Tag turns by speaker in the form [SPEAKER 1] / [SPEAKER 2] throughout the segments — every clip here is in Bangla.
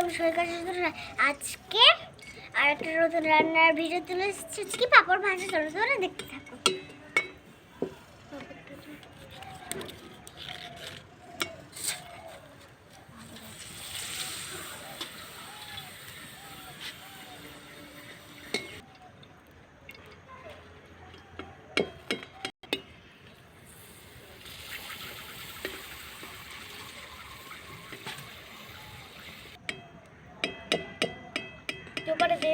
[SPEAKER 1] তোমরা সবাই কাছে আজকে আর একটা নতুন রান্নার ভিডিও তুলে এসেছি। আজকে পাপড় ভাজা, চলো তোমরা দেখতে থাকো। করে দে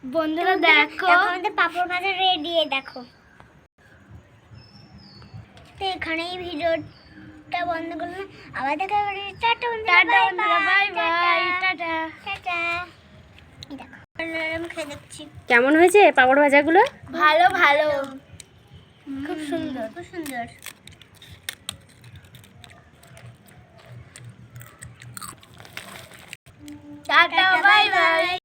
[SPEAKER 1] বন্ধুরা, দেখো আমাদের পাপড় ভাজা রেডি। দেখো তো এখানেই ভিডিওটা বন্ধ করলাম। আবার দেখা হবে। টাটা বন্ধুরা, বাই বাই। Tata tata. দেখো আমি খেয়ে দেখছি
[SPEAKER 2] কেমন হয়েছে পাপড় ভাজাগুলো।
[SPEAKER 1] ভালো ভালো, খুব সুন্দর, খুব সুন্দর। Tata bye bye.